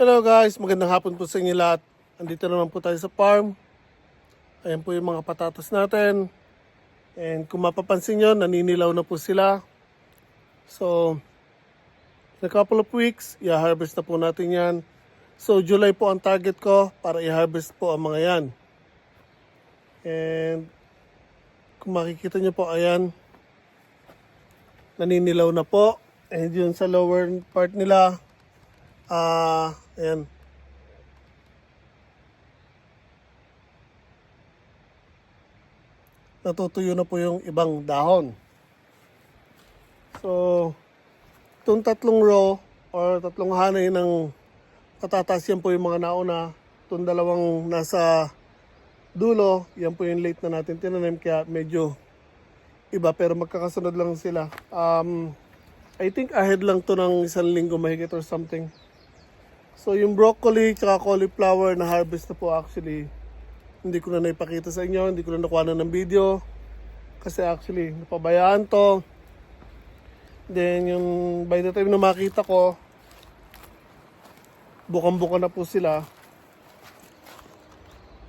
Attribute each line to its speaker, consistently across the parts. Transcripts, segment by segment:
Speaker 1: Hello guys, magandang hapon po sa inyo lahat. Andito naman po tayo sa farm. Ayan po yung mga patatas natin. And kung mapapansin nyo, naninilaw na po sila. So, in a couple of weeks, i-harvest na po natin yan. So, July po ang target ko para i-harvest po ang mga yan. And kung makikita nyo po, ayan, naninilaw na po. And yun sa lower part nila, ayan. Natutuyo na po yung ibang dahon. So, itong tatlong row or tatlong hanay ng patatas, yan po yung mga nauna. Itong dalawang nasa dulo, yan po yung late na natin tinanim, kaya medyo iba pero magkakasunod lang sila. I think ahead lang to ng 1 linggo mahigit or something. So yung broccoli tsaka cauliflower na harvest na po actually, hindi ko na naipakita sa inyo, hindi ko na nakuha ng video. Kasi actually, napabayaan to. Then yung by the time na makita ko, bukang-buka na po sila.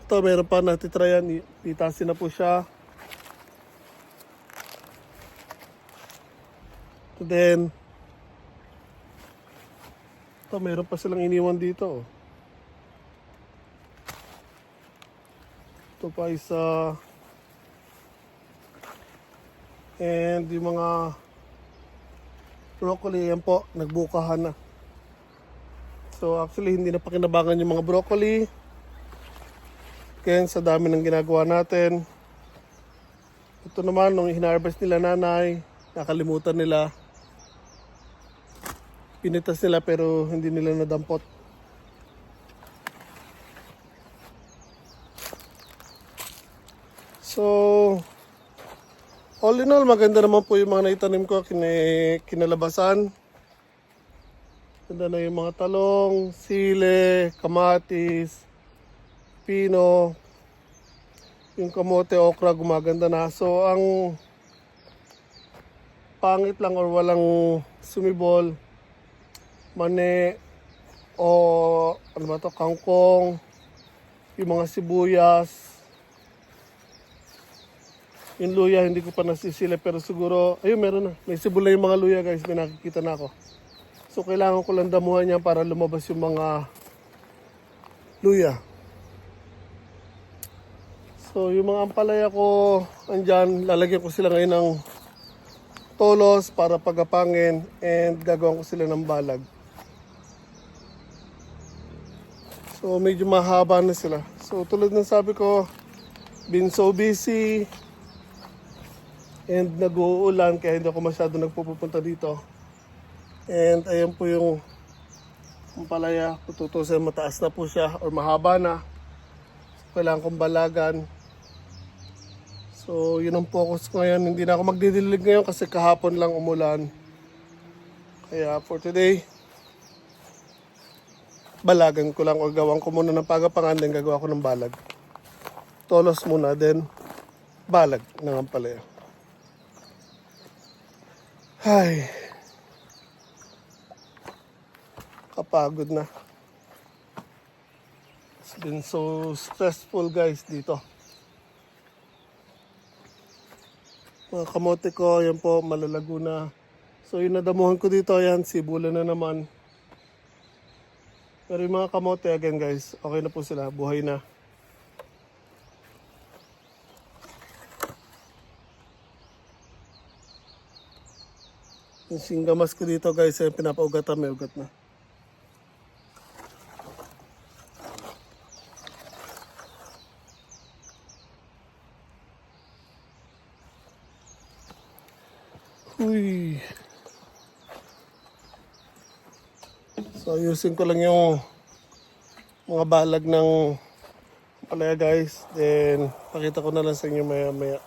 Speaker 1: Ito, meron pa natitrayan, itasin na po siya. Then, ito, meron pa silang iniwan dito. Ito pa isa. And yung mga broccoli, yan po, nagbukahan na. So actually, hindi na pakinabangan yung mga broccoli. Kaya sa dami ng ginagawa natin. Ito naman, nung hinarvest nila nanay, nakalimutan nila. Pinitas nila pero hindi nila nadampot. So, all in all, maganda naman po yung mga naitanim ko, kinalabasan. Ganda na yung mga talong, sile, kamatis, pino, yung kamote, okra, gumaganda na. So, ang pangit lang or walang sumibol, mani, o ano ba to, kangkong, yung mga sibuyas. Yung luya, hindi ko pa nasisila pero siguro, ayun, meron na. May sibol na yung mga luya guys, may nakikita na ako. So, kailangan ko lang damuhan yan para lumabas yung mga luya. So, yung mga ampalaya ko, andyan, lalagyan ko sila ngayon ng tolos para pagapangin and gagawin ko sila ng balag. So, medyo mahaba na sila. So, tulad ng sabi ko, been so busy, and nag-uulan kaya hindi ako masyado nagpupunta dito. And ayan po yung ampalaya. Tututusin, mataas na po siya or mahaba na. So, kailangan kong balagan. So yun ang focus ko ngayon. Hindi na ako magdidilig ngayon kasi kahapon lang umulan. Kaya for today, balagan ko lang o gawan ko muna ng pagapangan, then gagawa ko ng balag. Tolos muna, then balag ng ampalaya. Ay, kapagod na. It's been so stressful guys dito. Mga kamote ko, yan po, malalago na. So yung nadamuhan ko dito, yan, sibulan na naman. Pero yung mga kamote, again guys, okay na po sila, buhay na. Yung singgamas ko dito guys, ay pinapaugatan, may ugat na. Uy. So ayusin ko lang yung mga balag ng palaya guys. Then pakita ko na lang sa inyo maya maya.